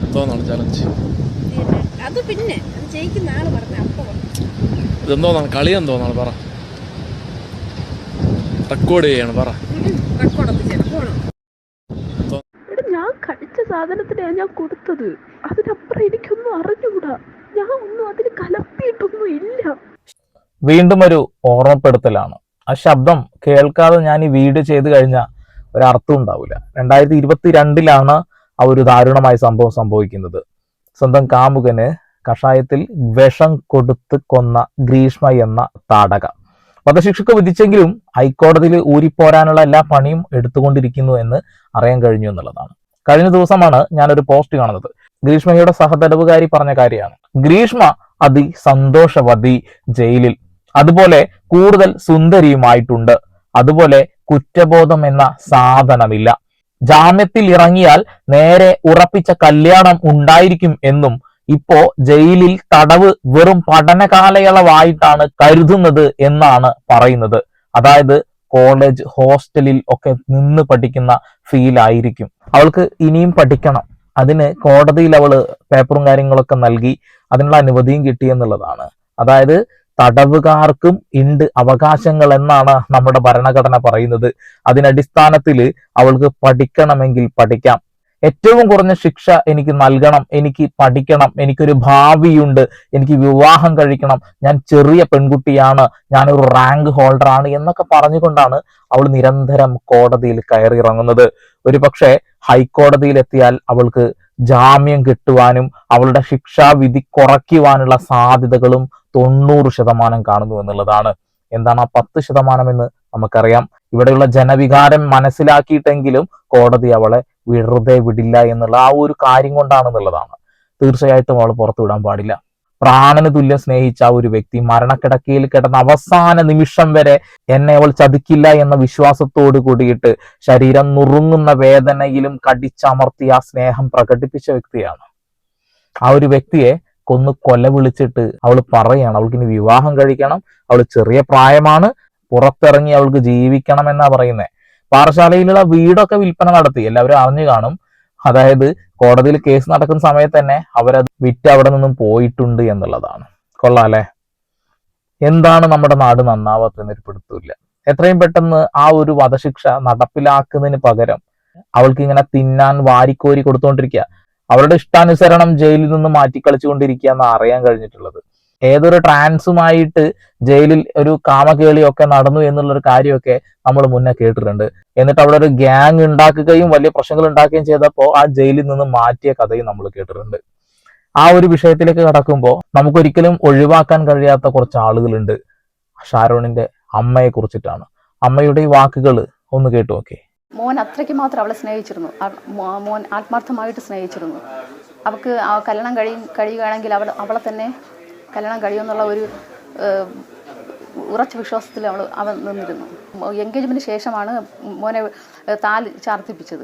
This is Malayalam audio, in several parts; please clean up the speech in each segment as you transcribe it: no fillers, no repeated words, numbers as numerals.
എന്തോന്നാണ് ചലഞ്ച്? അത് പിന്നെ ജയിക്കുന്ന ആള് പറഞ്ഞ അപ്പൊ ഇതെന്തോന്നാണ് കളി? എന്തോന്നാണ് പറ, റെക്കോർഡ് ചെയ്യാണ് പറ. ഞാൻ കഴിച്ച സാധനത്തിനാണ് ഞാൻ കൊടുത്തത്. അതിനപ്പുറം എനിക്കൊന്നും അറിഞ്ഞുകൂടാ. ഞാൻ ഒന്നും അതിന് കലർത്തിയിട്ടൊന്നും ഇല്ല. വീണ്ടും ഒരു ഓർമ്മപ്പെടുത്തലാണ്. ആ ശബ്ദം കേൾക്കാതെ ഞാൻ ഈ വീഡിയോ ചെയ്ത് കഴിഞ്ഞാൽ ഒരർത്ഥം ഉണ്ടാവില്ല. 2022 ആ ഒരു ദാരുണമായ സംഭവം സംഭവിക്കുന്നത്. സ്വന്തം കാമുകന് കഷായത്തിൽ വിഷം കൊടുത്ത് കൊന്ന ഗ്രീഷ്മ എന്ന താടക വധശിക്ഷക്ക് വിധിച്ചെങ്കിലും ഹൈക്കോടതിയിൽ ഊരിപ്പോരാനുള്ള എല്ലാ പണിയും എടുത്തുകൊണ്ടിരിക്കുന്നു എന്ന് അറിയാൻ കഴിഞ്ഞു എന്നുള്ളതാണ്. കഴിഞ്ഞ ദിവസമാണ് ഞാനൊരു പോസ്റ്റ് കാണുന്നത്. ഗ്രീഷ്മയുടെ സഹതടവുകാരി പറഞ്ഞ കാര്യമാണ്. ഗ്രീഷ്മ അതിസന്തോഷവതി, ജയിലിൽ അതുപോലെ കൂടുതൽ സുന്ദരിയുമായിട്ടുണ്ട്. അതുപോലെ കുറ്റബോധം എന്ന സാധനമില്ല. ജാമ്യത്തിൽ ഇറങ്ങിയാൽ നേരെ ഉറപ്പിച്ച കല്യാണം ഉണ്ടായിരിക്കും എന്നും ഇപ്പോ ജയിലിൽ തടവ് വെറും പഠന കാലയളവായിട്ടാണ് കരുതുന്നത് എന്നാണ് പറയുന്നത്. അതായത് കോളേജ് ഹോസ്റ്റലിൽ ഒക്കെ നിന്ന് പഠിക്കുന്ന ഫീൽ ആയിരിക്കും. അവൾക്ക് ഇനിയും പഠിക്കണം. അതിന് കോടതിയിൽ അവള് പേപ്പറും കാര്യങ്ങളൊക്കെ നൽകി അതിനുള്ള അനുമതിയും കിട്ടിയെന്നുള്ളതാണ്. അതായത് തടവുകാർക്കും ഉണ്ട് അവകാശങ്ങൾ എന്നാണ് നമ്മുടെ ഭരണഘടന പറയുന്നത്. അതിനടിസ്ഥാനത്തിൽ അവൾക്ക് പഠിക്കണമെങ്കിൽ പഠിക്കാം. ഏറ്റവും കുറഞ്ഞ ശിക്ഷ എനിക്ക് നൽകണം, എനിക്ക് പഠിക്കണം, എനിക്കൊരു ഭാവിയുണ്ട്, എനിക്ക് വിവാഹം കഴിക്കണം, ഞാൻ ചെറിയ പെൺകുട്ടിയാണ്, ഞാനൊരു റാങ്ക് ഹോൾഡറാണ് എന്നൊക്കെ പറഞ്ഞുകൊണ്ടാണ് അവൾ നിരന്തരം കോടതിയിൽ കയറിയിറങ്ങുന്നത്. ഒരു പക്ഷേ ഹൈക്കോടതിയിലെത്തിയാൽ അവൾക്ക് ജാമ്യം കിട്ടുവാനും അവളുടെ ശിക്ഷാവിധി കുറയ്ക്കുവാനുള്ള സാധ്യതകളും 90% കാണുന്നു എന്നുള്ളതാണ്. എന്താണ് ആ 10% എന്ന് നമുക്കറിയാം. ഇവിടെയുള്ള ജനവികാരം മനസ്സിലാക്കിയിട്ടെങ്കിലും കോടതി അവളെ വെറുതെ വിടില്ല എന്നുള്ള ആ ഒരു കാര്യം കൊണ്ടാണെന്നുള്ളതാണ്. തീർച്ചയായിട്ടും അവൾ പുറത്തു വിടാൻ പാടില്ല. പ്രാണന് തുല്യം സ്നേഹിച്ച ആ ഒരു വ്യക്തി മരണക്കിടക്കയിൽ കിടന്ന അവസാന നിമിഷം വരെ എന്നെ അവൾ ചതിക്കില്ല എന്ന വിശ്വാസത്തോട് കൂടിയിട്ട് ശരീരം നുറുങ്ങുന്ന വേദനയിലും കടിച്ചമർത്തി ആ സ്നേഹം പ്രകടിപ്പിച്ച വ്യക്തിയാണ്. ആ ഒരു വ്യക്തിയെ കൊന്ന് കൊല വിളിച്ചിട്ട് അവൾ പറയാണ് അവൾക്ക് ഇനി വിവാഹം കഴിക്കണം, അവൾ ചെറിയ പ്രായമാണ്, പുറത്തിറങ്ങി അവൾക്ക് ജീവിക്കണം എന്നാ പറയുന്നത്. പാറശാലയിലുള്ള വീടൊക്കെ വിൽപ്പന നടത്തി, എല്ലാവരും അറിഞ്ഞു കാണും. അതായത് കോടതിയിൽ കേസ് നടക്കുന്ന സമയത്ത് തന്നെ അവരത് വിറ്റ് അവിടെ നിന്നും പോയിട്ടുണ്ട് എന്നുള്ളതാണ്. കൊള്ളാല്ലേ? എന്താണ് നമ്മുടെ നാട് നന്നാവാത്തതെന്ന് ഒരു പിടുത്തമില്ല. എത്രയും പെട്ടെന്ന് ആ ഒരു വധശിക്ഷ നടപ്പിലാക്കുന്നതിന് പകരം അവൾക്ക് ഇങ്ങനെ തിന്നാൻ വാരിക്കോരി കൊടുത്തുകൊണ്ടിരിക്കുക, അവരുടെ ഇഷ്ടാനുസരണം ജയിലിൽ നിന്ന് മാറ്റിക്കളിച്ചുകൊണ്ടിരിക്കുക എന്ന് അറിയാൻ കഴിഞ്ഞിട്ടുള്ളത്. ഏതൊരു ട്രാൻസുമായിട്ട് ജയിലിൽ ഒരു കാമകേളിയൊക്കെ നടന്നു എന്നുള്ളൊരു കാര്യമൊക്കെ നമ്മൾ മുന്നേ കേട്ടിട്ടുണ്ട്. എന്നിട്ട് അവിടെ ഒരു ഗ്യാങ് ഉണ്ടാക്കുകയും വലിയ പ്രശ്നങ്ങൾ ഉണ്ടാക്കുകയും ചെയ്തപ്പോൾ ആ ജയിലിൽ നിന്ന് മാറ്റിയ കഥയും നമ്മൾ കേട്ടിട്ടുണ്ട്. ആ ഒരു വിഷയത്തിലേക്ക് കടക്കുമ്പോൾ നമുക്കൊരിക്കലും ഒഴിവാക്കാൻ കഴിയാത്ത കുറച്ച് ആളുകളുണ്ട്. ഷാരോണിന്റെ അമ്മയെ കുറിച്ചിട്ടാണ്. അമ്മയുടെ ഈ വാക്കുകൾ ഒന്ന് കേട്ടു നോക്കേ. മോൻ അത്രയ്ക്ക് മാത്രം അവളെ സ്നേഹിച്ചിരുന്നു. മോൻ ആത്മാർത്ഥമായിട്ട് സ്നേഹിച്ചിരുന്നു. അവൾക്ക് കല്യാണം കഴിയുകയാണെങ്കിൽ അവളെ തന്നെ കല്യാണം കഴിയുമെന്നുള്ള ഒരു ഉറച്ച വിശ്വാസത്തിൽ അവൻ നിന്നിരുന്നു. എൻഗേജ്മെൻറ്റിന് ശേഷമാണ് മോനെ താലി ചാർത്തിപ്പിച്ചത്.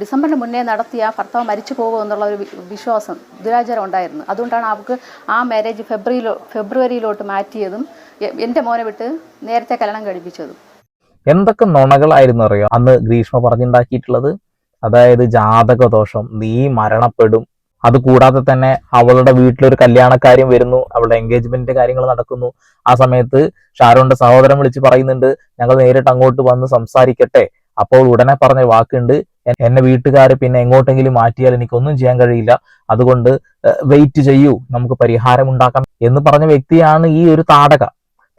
ഡിസംബറിന് മുന്നേ നടത്തിയ ഭർത്താവ് മരിച്ചു പോകുമെന്നുള്ള ഒരു വിശ്വാസം, ദുരാചാരം ഉണ്ടായിരുന്നു. അതുകൊണ്ടാണ് അവൾക്ക് ആ മാരേജ് ഫെബ്രുവരിയിലോട്ട് മാറ്റിയതും എൻ്റെ മോനെ വിട്ട് നേരത്തെ കല്യാണം കഴിപ്പിച്ചതും. എന്തൊക്കെ നുണകളായിരുന്നു അറിയോ അന്ന് ഗ്രീഷ്മ പറഞ്ഞുണ്ടാക്കിയിട്ടുള്ളത്. അതായത് ജാതകദോഷം, നീ മരണപ്പെടും, അതുകൂടാതെ തന്നെ അവളുടെ വീട്ടിലൊരു കല്യാണക്കാര്യം വരുന്നു, അവളുടെ എൻഗേജ്മെന്റിന്റെ കാര്യങ്ങൾ നടക്കുന്നു. ആ സമയത്ത് ഷാരോണിന്റെ സഹോദരൻ വിളിച്ച് പറയുന്നുണ്ട്, ഞങ്ങൾ നേരിട്ട് അങ്ങോട്ട് വന്ന് സംസാരിക്കട്ടെ. അപ്പോൾ ഉടനെ പറഞ്ഞ വാക്കുണ്ട്, എന്നെ വീട്ടുകാർ പിന്നെ എങ്ങോട്ടെങ്കിലും മാറ്റിയാൽ എനിക്കൊന്നും ചെയ്യാൻ കഴിയില്ല, അതുകൊണ്ട് വെയിറ്റ് ചെയ്യൂ, നമുക്ക് പരിഹാരം ഉണ്ടാക്കാം എന്ന് പറഞ്ഞ വ്യക്തിയാണ് ഈ ഒരു താടക.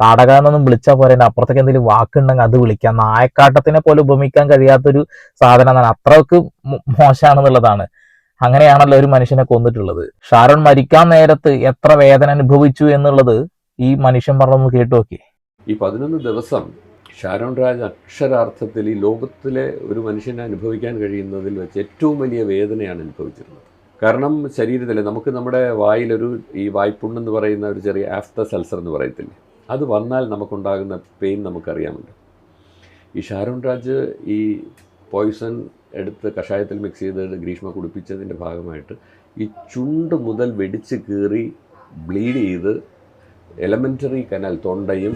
താടക എന്നൊന്നും വിളിച്ചാൽ പോരെ, അപ്പുറത്തേക്ക് എന്തെങ്കിലും വാക്കുണ്ടെങ്കിൽ അത് വിളിക്കാം. നായക്കാട്ടത്തിനെ പോലെ ഉപമിക്കാൻ കഴിയാത്തൊരു സാധനം, അത്രക്ക് മോശമാണെന്നുള്ളതാണ്. അങ്ങനെയാണല്ലോ ഒരു മനുഷ്യനെ കൊന്നിട്ടുള്ളത്. ഷാരോൺ മരിക്കാൻ നേരത്ത് എത്ര വേദന അനുഭവിച്ചു എന്നുള്ളത് ഈ മനുഷ്യൻ പറഞ്ഞൊന്ന് കേട്ടു നോക്കി. ഈ 11 ദിവസം ഷാരോൺ രാജ് അക്ഷരാർത്ഥത്തിൽ ഈ ലോകത്തിലെ ഒരു മനുഷ്യനെ അനുഭവിക്കാൻ കഴിയുന്നതിൽ വെച്ച് ഏറ്റവും വലിയ വേദനയാണ് അനുഭവിച്ചിരുന്നത്. കാരണം ശരീരത്തിൽ നമുക്ക് നമ്മുടെ വായിലൊരു ഈ വായ്പുണ്ണെന്ന് പറയുന്ന ഒരു ചെറിയ ആഫ്റ്റർ സൾസർ എന്ന് പറയത്തില്ലേ, അത് വന്നാൽ നമുക്കുണ്ടാകുന്ന പെയിൻ നമുക്കറിയാമുണ്ട്. ഈ ഷാരോൺ രാജ് ഈ പോയിസൺ എടുത്ത് കഷായത്തിൽ മിക്സ് ചെയ്ത് ഗ്രീഷ്മ കുടിപ്പിച്ചതിൻ്റെ ഭാഗമായിട്ട് ഈ ചുണ്ട് മുതൽ വെടിച്ച് കീറി ബ്ലീഡ് ചെയ്ത് എലമെൻ്ററി കനാൽ, തൊണ്ടയും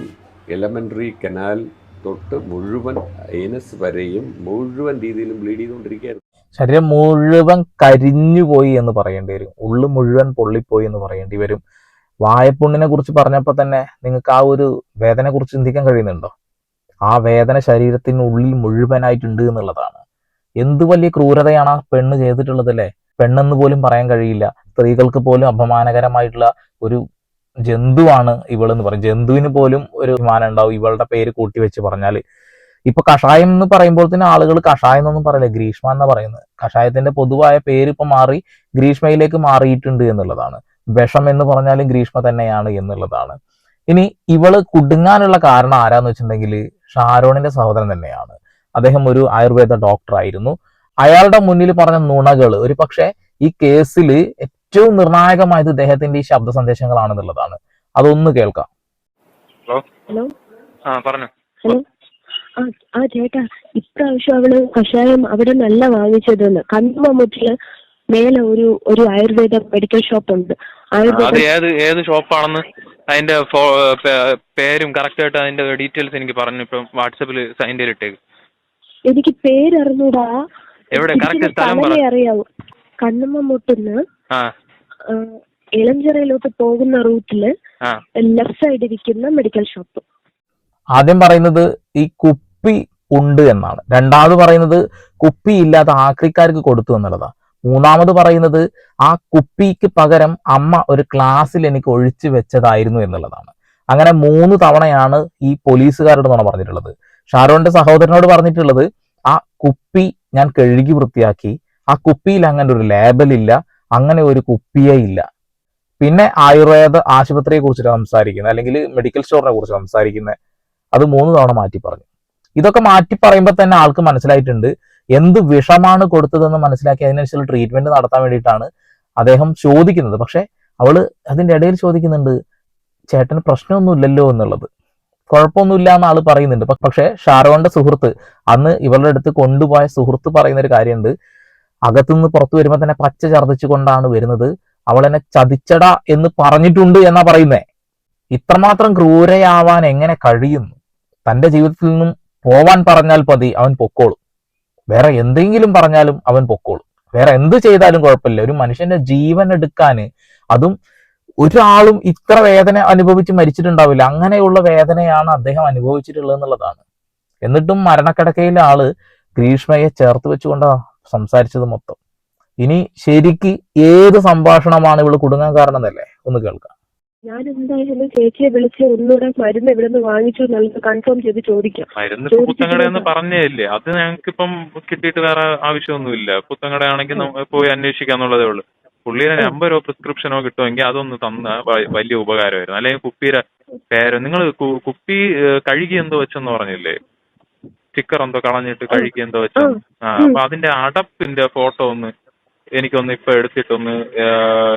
എലമെൻ്ററി കനാൽ തൊട്ട് മുഴുവൻ ഏനസ് വരെയും മുഴുവൻ രീതിയിലും ബ്ലീഡ് ചെയ്തുകൊണ്ടിരിക്കുകയായിരുന്നു. ശരീരം മുഴുവൻ കരിഞ്ഞു പോയി എന്ന് പറയേണ്ടി വരും, ഉള്ളു മുഴുവൻ പൊള്ളിപ്പോയി എന്ന് പറയേണ്ടി വരും. വായപ്പുണ്ണിനെ കുറിച്ച് പറഞ്ഞപ്പോൾ തന്നെ നിങ്ങൾക്ക് ആ ഒരു വേദനയെ കുറിച്ച് ചിന്തിക്കാൻ കഴിയുന്നുണ്ടോ? ആ വേദന ശരീരത്തിനുള്ളിൽ മുഴുവനായിട്ടുണ്ട് എന്നുള്ളതാണ്. എന്ത് വലിയ ക്രൂരതയാണ് ആ പെണ്ണ് ചെയ്തിട്ടുള്ളത് അല്ലേ? പെണ്ണെന്ന് പോലും പറയാൻ കഴിയില്ല, സ്ത്രീകൾക്ക് പോലും അപമാനകരമായിട്ടുള്ള ഒരു ജന്തുവാണ് ഇവളെന്ന് പറയും. ജന്തുവിന് പോലും ഒരു അഭിമാനം ഉണ്ടാവും ഇവളുടെ പേര് കൂട്ടി വെച്ച് പറഞ്ഞാൽ. ഇപ്പൊ കഷായം എന്ന് പറയുമ്പോൾ തന്നെ ആളുകൾ കഷായം എന്നൊന്നും പറയില്ല, ഗ്രീഷ്മ എന്നാ പറയുന്നത്. കഷായത്തിന്റെ പൊതുവായ പേര് ഇപ്പൊ മാറി ഗ്രീഷ്മയിലേക്ക് മാറിയിട്ടുണ്ട് എന്നുള്ളതാണ്. വിഷം എന്ന് പറഞ്ഞാലും ഗ്രീഷ്മ തന്നെയാണ് എന്നുള്ളതാണ്. ഇനി ഇവള് കുടുങ്ങാനുള്ള കാരണം ആരാന്ന് വെച്ചിട്ടുണ്ടെങ്കിൽ ഷാരോണിന്റെ സഹോദരൻ തന്നെയാണ്. അദ്ദേഹം ഒരു ആയുർവേദ ഡോക്ടർ ആയിരുന്നു. അയാളുടെ മുന്നിൽ പറഞ്ഞ നുണകൾ ഒരു പക്ഷേ ഈ കേസിൽ ഏറ്റവും നിർണായകമായത് ഇദ്ദേഹത്തിന്റെ ഈ ശബ്ദ സന്ദേശങ്ങളാണെന്നുള്ളതാണ്. അതൊന്ന് കേൾക്കാം. ഹലോ പറഞ്ഞു. ഹലോ ആ ചേട്ടാ, ഇപ്രാവശ്യം അവള് കഷായം അവിടെ നല്ല വാങ്ങിച്ചതെന്ന്. കണ്ണുമൂട്ടില് മേലെ ഒരു ആയുർവേദ മെഡിക്കൽ ഷോപ്പ് ഉണ്ട്. അത് ഏത് ഷോപ്പാണെന്ന് അതിന്റെ പേരും കറക്റ്റ് ആയിട്ട് അതിന്റെ ഡീറ്റെയിൽസ് എനിക്ക് പറഞ്ഞു. ഇപ്പം വാട്സാപ്പിൽ അതിന്റെ ഇട്ടേക്ക്. എനിക്ക് പേരറിഞ്ഞൂടാ. എവിടെ കറക്റ്റ് സ്ഥലം അറിയാവൂ. കണ്ണുമൂട്ടിന്ന് ഇളഞ്ചിറയിലോട്ട് പോകുന്ന റൂട്ടില് ലെഫ്റ്റ് സൈഡ് ഇരിക്കുന്ന മെഡിക്കൽ ഷോപ്പ്. ആദ്യം പറയുന്നത് ഈ കുപ്പി ഉണ്ട് എന്നാണ്. രണ്ടാമത് പറയുന്നത് കുപ്പി ഇല്ലാത്ത ആക്രിക്കാർക്ക് കൊടുത്തു എന്നുള്ളതാണ്. മൂന്നാമത് പറയുന്നത് ആ കുപ്പിക്ക് പകരം അമ്മ ഒരു ഗ്ലാസ്സിൽ എനിക്ക് ഒഴിച്ചു വെച്ചതായിരുന്നു എന്നുള്ളതാണ്. അങ്ങനെ 3 തവണയാണ് ഈ പോലീസുകാരോട് നുണ പറഞ്ഞിട്ടുള്ളത്. ഷാരോണിന്റെ സഹോദരനോട് പറഞ്ഞിട്ടുള്ളത് ആ കുപ്പി ഞാൻ കഴുകി വൃത്തിയാക്കി, ആ കുപ്പിയിൽ അങ്ങനെ ഒരു ലേബലില്ല, അങ്ങനെ ഒരു കുപ്പിയേ ഇല്ല. പിന്നെ ആയുർവേദ ആശുപത്രിയെ കുറിച്ച് സംസാരിക്കുന്നത്, അല്ലെങ്കിൽ മെഡിക്കൽ സ്റ്റോറിനെ കുറിച്ച് സംസാരിക്കുന്നത്, അത് 3 തവണ മാറ്റി പറഞ്ഞു. ഇതൊക്കെ മാറ്റി പറയുമ്പോൾ തന്നെ ആൾക്ക് മനസ്സിലായിട്ടുണ്ട് എന്ത് വിഷമാണ് കൊടുത്തതെന്ന് മനസ്സിലാക്കി അതിനനുസരിച്ചുള്ള ട്രീറ്റ്മെന്റ് നടത്താൻ വേണ്ടിയിട്ടാണ് അദ്ദേഹം ചോദിക്കുന്നത്. പക്ഷെ അവള് അതിന്റെ ഇടയിൽ ചോദിക്കുന്നുണ്ട് ചേട്ടന് പ്രശ്നമൊന്നുമില്ലല്ലോ എന്നുള്ളത്. കുഴപ്പമൊന്നുമില്ല എന്ന് ആള് പറയുന്നുണ്ട്. പക്ഷെ ഷാരോണിന്റെ സുഹൃത്ത്, അന്ന് ഇവളുടെ അടുത്ത് കൊണ്ടുപോയ സുഹൃത്ത് പറയുന്ന ഒരു കാര്യമുണ്ട്. അകത്തുനിന്ന് പുറത്തു വരുമ്പോൾ തന്നെ പച്ച ഛർദ്ദിച്ചു കൊണ്ടാണ് വരുന്നത്, അവൾ എന്നെ ചതിച്ചട എന്ന് പറഞ്ഞിട്ടുണ്ട് എന്നാ പറയുന്നേ. ഇത്രമാത്രം ക്രൂരയാവാൻ എങ്ങനെ കഴിയുന്നു? തന്റെ ജീവിതത്തിൽ നിന്നും പോവാൻ പറഞ്ഞാൽ മതി, അവൻ പൊക്കോളും. വേറെ എന്തെങ്കിലും പറഞ്ഞാലും അവൻ പൊക്കോളും. വേറെ എന്ത് ചെയ്താലും കുഴപ്പമില്ല. ഒരു മനുഷ്യന്റെ ജീവൻ എടുക്കാന്, അതും ഒരാളും ഇത്ര വേദന അനുഭവിച്ച് മരിച്ചിട്ടുണ്ടാവില്ല. അങ്ങനെയുള്ള വേദനയാണ് അദ്ദേഹം അനുഭവിച്ചിട്ടുള്ളത് എന്നുള്ളതാണ്. എന്നിട്ടും മരണക്കിടക്കയിലെ ആള് ഗ്രീഷ്മയെ ചേർത്ത് വെച്ചുകൊണ്ടാണ് സംസാരിച്ചത് മൊത്തം. ഇനി ശരിക്ക് ഏത് സംഭാഷണമാണ് ഇവള് കുടുങ്ങാൻ കാരണം എന്നല്ലേ ഒന്ന് കേൾക്കാം. ഞാൻ എന്തായാലും ചേച്ചിയെ വിളിച്ച് ഒന്നുകൂടെ മരുന്ന് ഇവിടെ നിന്ന് വാങ്ങിച്ചു എന്നുള്ളത് കൺഫേം ചെയ്ത് ചോദിക്കാം. മരുന്ന് പുത്തങ്കടയെന്ന് പറഞ്ഞില്ലേ, അത് ഞങ്ങൾക്കിപ്പം കിട്ടിയിട്ട് വേറെ ആവശ്യമൊന്നുമില്ല. പുത്തങ്കടയാണെങ്കിൽ പോയി അന്വേഷിക്കാന്നുള്ളതേ ഉള്ളൂ. പുള്ളിയുടെ നമ്പരോ പ്രിസ്ക്രിപ്ഷനോ കിട്ടുമെങ്കിൽ അതൊന്ന് തന്ന വലിയ ഉപകാരമായിരുന്നു. അല്ലെങ്കിൽ കുപ്പിയുടെ പേരോ, നിങ്ങൾ കുപ്പി കഴുകി എന്തോ വെച്ചെന്ന് പറഞ്ഞില്ലേ, സ്റ്റിക്കർ എന്തോ കളഞ്ഞിട്ട് കഴുകി എന്തോ വെച്ചോ. അപ്പൊ അതിന്റെ അടപ്പിന്റെ ഫോട്ടോ ഒന്ന് എനിക്കൊന്ന് ഇപ്പൊ എടുത്തിട്ടൊന്ന്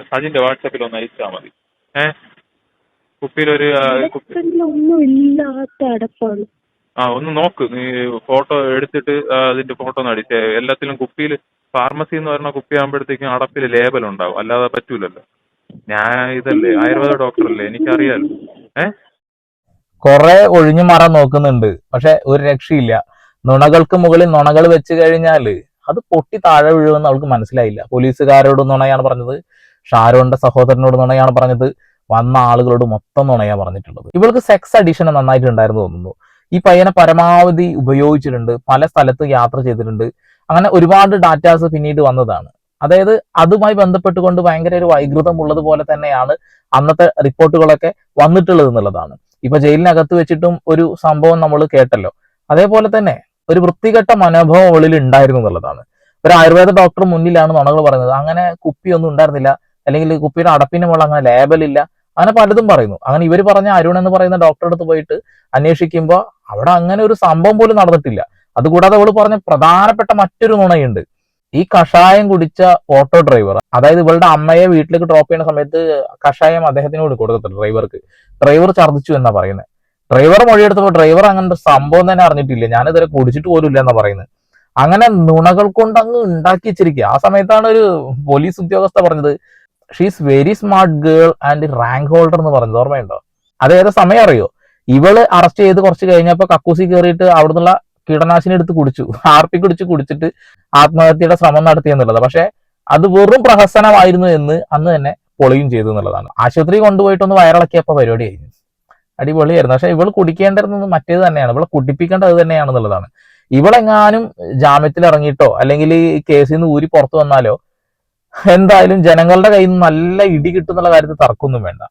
സജിന്റെ വാട്സാപ്പിൽ ഒന്ന് അയച്ചാൽ മതി. കുപ്പിയിലൊരു ഒന്നും ഇല്ലാത്ത അടപ്പാണ്. ഒന്ന് നോക്ക്, നീ ഫോട്ടോ എടുത്തിട്ട് അതിന്റെ ഫോട്ടോ ഒന്ന് അടിച്ചേ. എല്ലാത്തിലും കുപ്പിയിൽ ഫാർമസി എന്ന് പറഞ്ഞ കുപ്പി ആകുമ്പോഴത്തേക്കും അടപ്പിൽ ലേബൽ ഉണ്ടാവും, അല്ലാതെ പറ്റൂലല്ലോ. ഞാൻ ഇതല്ലേ ആയുർവേദ ഡോക്ടറല്ലേ, എനിക്കറിയാലോ. കുറെ ഒഴിഞ്ഞു മാറാൻ നോക്കുന്നുണ്ട്, പക്ഷെ ഒരു രക്ഷയില്ല. നുണകൾക്ക് മുകളിൽ നുണകൾ വെച്ച് കഴിഞ്ഞാല് അത് പൊട്ടി താഴെ വീഴുമെന്ന് അവൾക്ക് മനസ്സിലായില്ല. പോലീസുകാരോട് നുണയാണ് പറഞ്ഞത്, ഷാരോണിന്റെ സഹോദരനോട് നുണയാണ് പറഞ്ഞത്, വന്ന ആളുകളോട് മൊത്തം നുണയാണ് പറഞ്ഞിട്ടുള്ളത്. ഇവൾക്ക് സെക്സ് അഡിഷൻ നന്നായിട്ടുണ്ടായിരുന്നു തോന്നുന്നു. ഈ പയ്യനെ പരമാവധി ഉപയോഗിച്ചിട്ടുണ്ട്, പല സ്ഥലത്ത് യാത്ര ചെയ്തിട്ടുണ്ട്. അങ്ങനെ ഒരുപാട് ഡാറ്റാസ് പിന്നീട് വന്നതാണ്. അതായത് അതുമായി ബന്ധപ്പെട്ടുകൊണ്ട് ഭയങ്കര ഒരു വൈകൃതം ഉള്ളതുപോലെ തന്നെയാണ് അന്നത്തെ റിപ്പോർട്ടുകളൊക്കെ വന്നിട്ടുള്ളത് എന്നുള്ളതാണ്. ഇപ്പൊ ജയിലിനകത്ത് വെച്ചിട്ടും ഒരു സംഭവം നമ്മൾ കേട്ടല്ലോ. അതേപോലെ തന്നെ ഒരു വൃത്തികെട്ട മനോഭാവം അവളിൽ ഉണ്ടായിരുന്നു എന്നുള്ളതാണ്. ഒരു ആയുർവേദ ഡോക്ടർ മുന്നിലാണ് നുണകൾ പറയുന്നത്. അങ്ങനെ കുപ്പിയൊന്നും ഉണ്ടായിരുന്നില്ല, അല്ലെങ്കിൽ കുപ്പിയുടെ അടപ്പിന് മുകളിൽ അങ്ങനെ ലേബലില്ല, അങ്ങനെ പലതും പറയുന്നു. അങ്ങനെ ഇവർ പറഞ്ഞ അരുൺ എന്ന് പറയുന്ന ഡോക്ടറെ അടുത്ത് പോയിട്ട് അന്വേഷിക്കുമ്പോൾ അവിടെ അങ്ങനെ ഒരു സംഭവം പോലും നടന്നിട്ടില്ല. അതുകൂടാതെ അവൾ പറഞ്ഞ പ്രധാനപ്പെട്ട മറ്റൊരു നുണയുണ്ട്. ഈ കഷായം കുടിച്ച ഓട്ടോ ഡ്രൈവർ, അതായത് ഇവളുടെ അമ്മയെ വീട്ടിലേക്ക് ഡ്രോപ്പ് ചെയ്യുന്ന സമയത്ത് കഷായം അദ്ദേഹത്തിനോട് കൊടുത്തിട്ടുണ്ട് ഡ്രൈവർക്ക്. ഡ്രൈവർ ഛർദ്ദിച്ചു എന്നാ പറയുന്നത്. ഡ്രൈവർ മൊഴിയെടുത്തപ്പോൾ ഡ്രൈവർ അങ്ങനത്തെ സംഭവം തന്നെ അറിഞ്ഞിട്ടില്ല, ഞാനിതുവരെ കുടിച്ചിട്ട് പോലും ഇല്ല എന്നാ പറയുന്നത്. അങ്ങനെ നുണകൾ കൊണ്ട് അങ്ങ് ഉണ്ടാക്കി വെച്ചിരിക്കുക. ആ സമയത്താണ് ഒരു പോലീസ് ഉദ്യോഗസ്ഥ പറഞ്ഞത് she's very smart girl and rank holder എന്ന് പറഞ്ഞത്. ഓർമ്മയുണ്ടോ? അത് ഏതാ സമയം അറിയോ? ഇവള് അറസ്റ്റ് ചെയ്ത് കുറച്ച് കഴിഞ്ഞപ്പോൾ കക്കൂസി കയറിയിട്ട് അവിടുന്നുള്ള കീടനാശിനി എടുത്ത് കുടിച്ചു, ആർപ്പി കുടിച്ചിട്ട് ആത്മഹത്യയുടെ ശ്രമം നടത്തി എന്നുള്ളത്. പക്ഷെ അത് വെറും പ്രഹസനമായിരുന്നു എന്ന് അന്ന് തന്നെ പൊളിയും ചെയ്തു എന്നുള്ളതാണ്. ആശുപത്രി കൊണ്ടുപോയിട്ടൊന്ന് വയറിളക്കിയപ്പോൾ പരിപാടി കഴിഞ്ഞു, അടിപൊളിയായിരുന്നു. പക്ഷെ ഇവൾ കുടിക്കേണ്ടിരുന്നത് മറ്റേത് തന്നെയാണ്, ഇവളെ കുടിപ്പിക്കേണ്ടത് തന്നെയാണെന്നുള്ളതാണ്. ഇവളെങ്ങാനും ജാമ്യത്തിൽ ഇറങ്ങിയിട്ടോ അല്ലെങ്കിൽ ഈ കേസിൽ നിന്ന് ഊരി പുറത്തു വന്നാലോ എന്തായാലും ജനങ്ങളുടെ കയ്യിൽ നിന്ന് നല്ല ഇടി കിട്ടുന്നുള്ള കാര്യത്തിൽ തർക്കമൊന്നും വേണ്ട.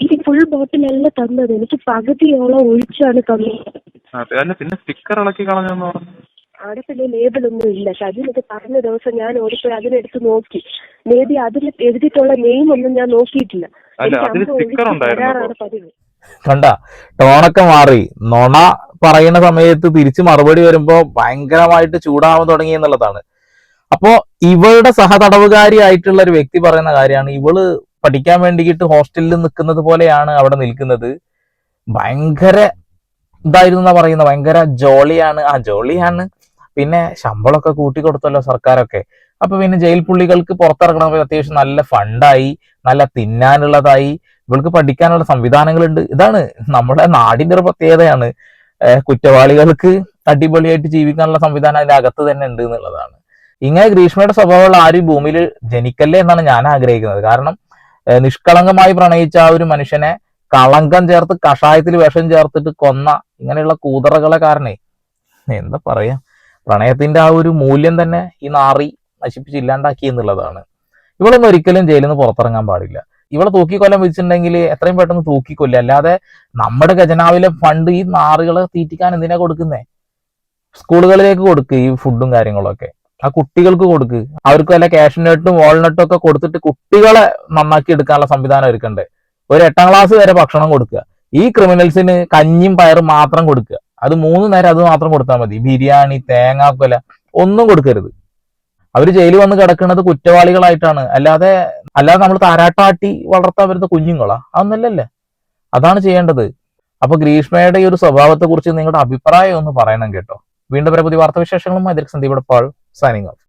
ഈ ഫുൾ ബോട്ടിലല്ല തന്നത്, എനിക്ക് പകുതിയോളം ഒഴിച്ചാണ് തന്നത്. അല്ല പിന്നെ സ്റ്റിക്കർ ഇളക്കി കളഞ്ഞെന്ന് പറഞ്ഞു. അവിടെ പിന്നെ ലേബിളൊന്നും ഇല്ല. സജിനൊക്കെ പറഞ്ഞ ദിവസം ഞാൻ ഓടിപ്പോയി അതിനെടുത്ത് നോക്കി. മേ ബി അതിൽ എഴുതിയിട്ടുള്ള നെയിം ഒന്നും ഞാൻ നോക്കിയിട്ടില്ല. പതിവ് കണ്ട ടോണൊക്കെ മാറി. നുണ പറയുന്ന സമയത്ത് തിരിച്ച് മറുപടി വരുമ്പോ ഭയങ്കരമായിട്ട് ചൂടാവാൻ തുടങ്ങി എന്നുള്ളതാണ്. അപ്പോ ഇവളുടെ സഹതടവുകാരിയായിട്ടുള്ള ഒരു വ്യക്തി പറയുന്ന കാര്യമാണ്, ഇവള് പഠിക്കാൻ വേണ്ടിയിട്ട് ഹോസ്റ്റലിൽ നിൽക്കുന്നത് പോലെയാണ് അവിടെ നിൽക്കുന്നത്. ഭയങ്കര ഇതായിരുന്നു എന്നാ പറയുന്നത്, ഭയങ്കര ജോളിയാണ്. ജോളിയാണ്. പിന്നെ ശമ്പളമൊക്കെ കൂട്ടിക്കൊടുത്തല്ലോ സർക്കാരൊക്കെ. അപ്പൊ പിന്നെ ജയിൽ പുള്ളികൾക്ക് പുറത്തിറങ്ങണമെങ്കിൽ അത്യാവശ്യം നല്ല ഫണ്ടായി, നല്ല തിന്നാനുള്ളതായി, ഇവൾക്ക് പഠിക്കാനുള്ള സംവിധാനങ്ങളുണ്ട്. ഇതാണ് നമ്മുടെ നാടിന്റെ ഒരു പ്രത്യേകതയാണ്. കുറ്റവാളികൾക്ക് അടിപൊളിയായിട്ട് ജീവിക്കാനുള്ള സംവിധാനം അതിന്റെ അകത്ത് തന്നെ ഉണ്ട് എന്നുള്ളതാണ്. ഇങ്ങനെ ഗ്രീഷ്മയുടെ സ്വഭാവമുള്ള ആരും ഭൂമിയിൽ ജനിക്കല്ലേ എന്നാണ് ഞാൻ ആഗ്രഹിക്കുന്നത്. കാരണം നിഷ്കളങ്കമായി പ്രണയിച്ച ആ ഒരു മനുഷ്യനെ കളങ്കം ചേർത്ത് കഷായത്തിൽ വിഷം ചേർത്തിട്ട് കൊന്ന ഇങ്ങനെയുള്ള കൂതറകളെ കാരണേ എന്താ പറയാ, പ്രണയത്തിന്റെ ആ ഒരു മൂല്യം തന്നെ ഈ നാറി നശിപ്പിച്ചില്ലാണ്ടാക്കി എന്നുള്ളതാണ്. ഇവളൊന്നും ഒരിക്കലും ജയിലിൽ നിന്ന് പുറത്തിറങ്ങാൻ പാടില്ല. ഇവളെ തൂക്കിക്കൊല്ലാൻ വിധിച്ചിട്ടുണ്ടെങ്കിൽ എത്രയും പെട്ടെന്ന് തൂക്കിക്കൊല്ല. അല്ലാതെ നമ്മുടെ ഖജനാവിലെ ഫണ്ട് ഈ നാറുകളെ തീറ്റിക്കാൻ എന്തിനാ കൊടുക്കുന്നേ? സ്കൂളുകളിലേക്ക് കൊടുക്ക് ഈ ഫുഡും കാര്യങ്ങളൊക്കെ, ആ കുട്ടികൾക്ക് കൊടുക്ക്. അവർക്ക് വല്ല കാഷ്നട്ടും വാൾനട്ടും ഒക്കെ കൊടുത്തിട്ട് കുട്ടികളെ നന്നാക്കി എടുക്കാനുള്ള സംവിധാനം ഒരുക്കണ്ടേ. ഒരു 8ാം ക്ലാസ് വരെ ഭക്ഷണം കൊടുക്കുക. ഈ ക്രിമിനൽസിന് കഞ്ഞിയും പയറും മാത്രം കൊടുക്കുക. അത് 3 നേരം അത് മാത്രം കൊടുത്താൽ മതി. ബിരിയാണി, തേങ്ങാക്കൊല ഒന്നും കൊടുക്കരുത്. അവർ ജയിലിൽ വന്ന് കിടക്കുന്നത് കുറ്റവാളികളായിട്ടാണ്, അല്ലാതെ നമ്മൾ താരാട്ടാട്ടി വളർത്താൻ വരുന്ന കുഞ്ഞുങ്ങളാ, അതൊന്നല്ലല്ലേ. അതാണ് ചെയ്യേണ്ടത്. അപ്പൊ ഗ്രീഷ്മയുടെ ഈ ഒരു സ്വഭാവത്തെ കുറിച്ച് നിങ്ങളുടെ അഭിപ്രായം ഒന്ന് പറയണം കേട്ടോ. വീണ്ടും പുതിയ വാർത്താവിശേഷങ്ങളുമായി സന്ദീപ് പാൾ സൈനിങ് ഓഫ്.